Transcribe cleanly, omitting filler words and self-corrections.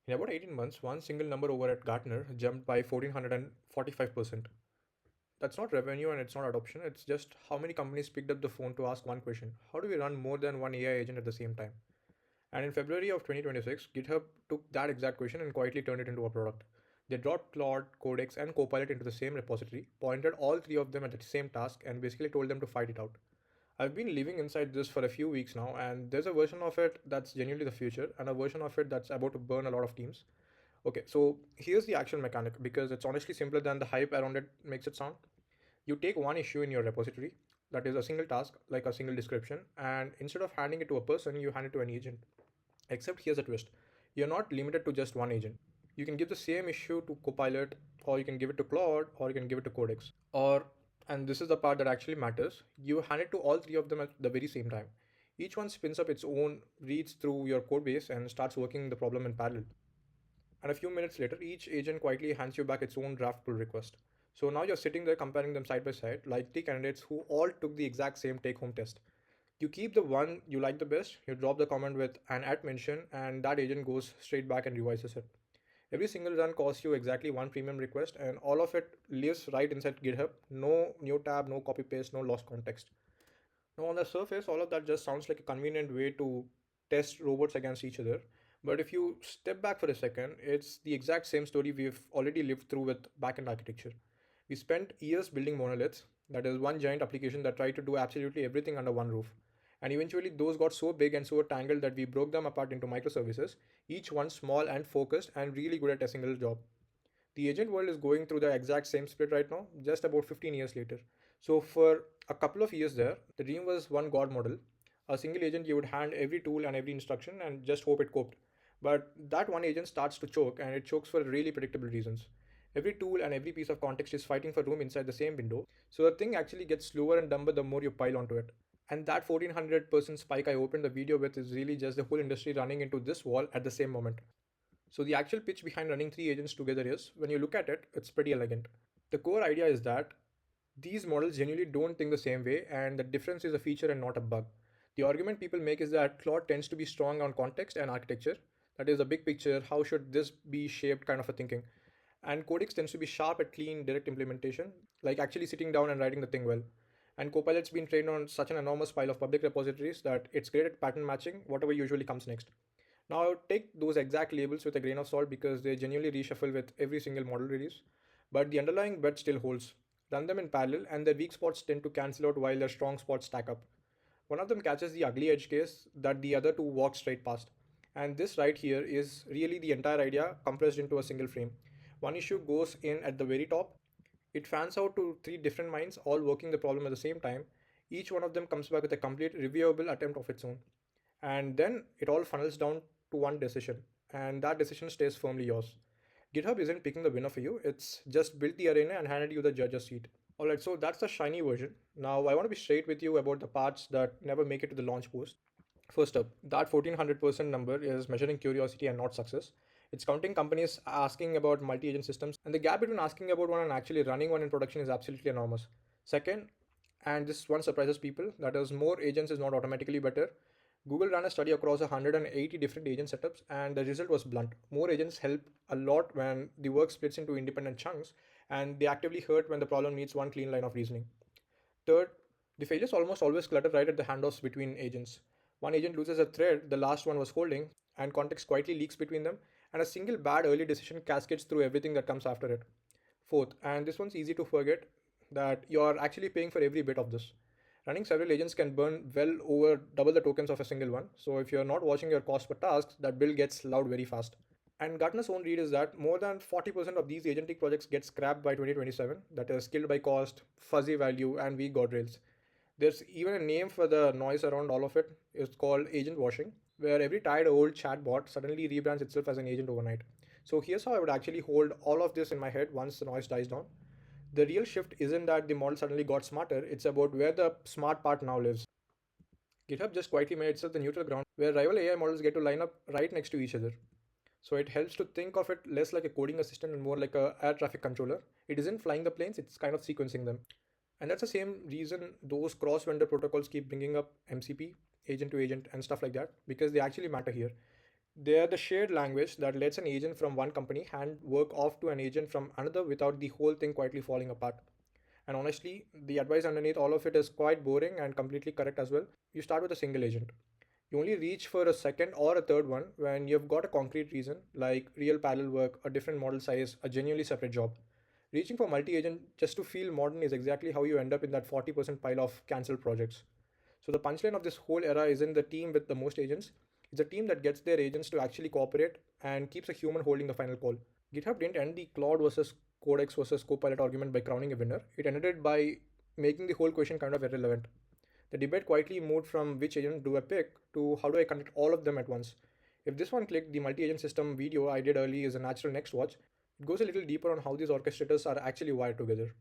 In about 18 months, one single number over at Gartner jumped by 1445%. That's not revenue and it's not adoption, it's just how many companies picked up the phone to ask one question: how do we run more than one AI agent at the same time? And in February of 2026, GitHub took that exact question and quietly turned it into a product. They dropped Claude, Codex, and Copilot into the same repository, pointed all three of them at the same task, and basically told them to fight it out. I've been living inside this for a few weeks now, and there's a version of it that's genuinely the future, and a version of it that's about to burn a lot of teams. Okay, so here's the actual mechanic because it's honestly simpler than the hype around it makes it sound. You take one issue in your repository, that is a single task, like a single description, and instead of handing it to a person, you hand it to an agent. Except here's a twist: you're not limited to just one agent. You can give the same issue to Copilot, or you can give it to Claude, or you can give it to Codex. Or, and this is the part that actually matters, you hand it to all three of them at the very same time. Each one spins up its own, reads through your code base, and starts working the problem in parallel. And a few minutes later, each agent quietly hands you back its own draft pull request. So now you're sitting there comparing them side by side, like three candidates who all took the exact same take home test. You keep the one you like the best, you drop the comment with an at mention, and that agent goes straight back and revises it. Every single run costs you exactly one premium request, and all of it lives right inside GitHub. No new tab, no copy paste, no lost context. Now, on the surface, all of that just sounds like a convenient way to test robots against each other. But if you step back for a second, it's the exact same story we've already lived through with backend architecture. We spent years building monoliths, that is, one giant application that tried to do absolutely everything under one roof. And eventually, those got so big and so tangled that we broke them apart into microservices, each one small and focused and really good at a single job. The agent world is going through the exact same split right now, just about 15 years later. So, for a couple of years there, the dream was one God model, a single agent you would hand every tool and every instruction and just hope it coped. But that one agent starts to choke, and it chokes for really predictable reasons. Every tool and every piece of context is fighting for room inside the same window, so the thing actually gets slower and dumber the more you pile onto it. And that 1400% spike I opened the video with is really just the whole industry running into this wall at the same moment. So the actual pitch behind running three agents together is, when you look at it, it's pretty elegant. The core idea is that these models genuinely don't think the same way, and the difference is a feature and not a bug. The argument people make is that Claude tends to be strong on context and architecture. That is, a big picture, how should this be shaped kind of a thinking. And Codex tends to be sharp at clean, direct implementation, like actually sitting down and writing the thing well. And Copilot's been trained on such an enormous pile of public repositories that it's great at pattern matching whatever usually comes next. Now, I would take those exact labels with a grain of salt because they genuinely reshuffle with every single model release. But the underlying bet still holds. Run them in parallel, and their weak spots tend to cancel out while their strong spots stack up. One of them catches the ugly edge case that the other two walk straight past. And this right here is really the entire idea compressed into a single frame. One issue goes in at the very top. It fans out to three different minds, all working the problem at the same time. Each one of them comes back with a complete reviewable attempt of its own. And then it all funnels down to one decision, and that decision stays firmly yours. GitHub isn't picking the winner for you, it's just built the arena and handed you the judge's seat. Alright, so that's the shiny version. Now, I want to be straight with you about the parts that never make it to the launch post. First up, that 1400% number is measuring curiosity and not success. It's counting companies asking about multi agent systems, and the gap between asking about one and actually running one in production is absolutely enormous. Second, and this one surprises people, that is, more agents is not automatically better. Google ran a study across 180 different agent setups, and the result was blunt. More agents help a lot when the work splits into independent chunks, and they actively hurt when the problem needs one clean line of reasoning. Third, the failures almost always clutter right at the handoffs between agents. One agent loses a thread the last one was holding, and context quietly leaks between them, and a single bad early decision cascades through everything that comes after it. Fourth, and this one's easy to forget, that you're actually paying for every bit of this. Running several agents can burn well over double the tokens of a single one. So if you're not watching your cost per task, that bill gets loud very fast. And Gartner's own read is that more than 40% of these agentic projects get scrapped by 2027, that is killed by cost, fuzzy value, and weak guardrails. There's even a name for the noise around all of it. It's called agent washing, where every tired old chatbot suddenly rebrands itself as an agent overnight. So here's how I would actually hold all of this in my head once the noise dies down. The real shift isn't that the model suddenly got smarter, it's about where the smart part now lives. GitHub just quietly made itself the neutral ground where rival AI models get to line up right next to each other. So it helps to think of it less like a coding assistant and more like a air traffic controller. It isn't flying the planes, it's kind of sequencing them. And that's the same reason those cross-vendor protocols keep bringing up MCP, agent to agent, and stuff like that, because they actually matter here. They are the shared language that lets an agent from one company hand work off to an agent from another without the whole thing quietly falling apart. And honestly, the advice underneath all of it is quite boring and completely correct as well. You start with a single agent. You only reach for a second or a third one when you've got a concrete reason, like real parallel work, a different model size, a genuinely separate job. Reaching for multi agent just to feel modern is exactly how you end up in that 40% pile of cancelled projects. So the punchline of this whole era isn't the team with the most agents, it's a team that gets their agents to actually cooperate and keeps a human holding the final call. GitHub didn't end the Claude versus Codex versus Copilot argument by crowning a winner. It ended it by making the whole question kind of irrelevant. The debate quietly moved from which agent do I pick to how do I connect all of them at once. If this one clicked, the multi-agent system video I did early is a natural next watch. It goes a little deeper on how these orchestrators are actually wired together.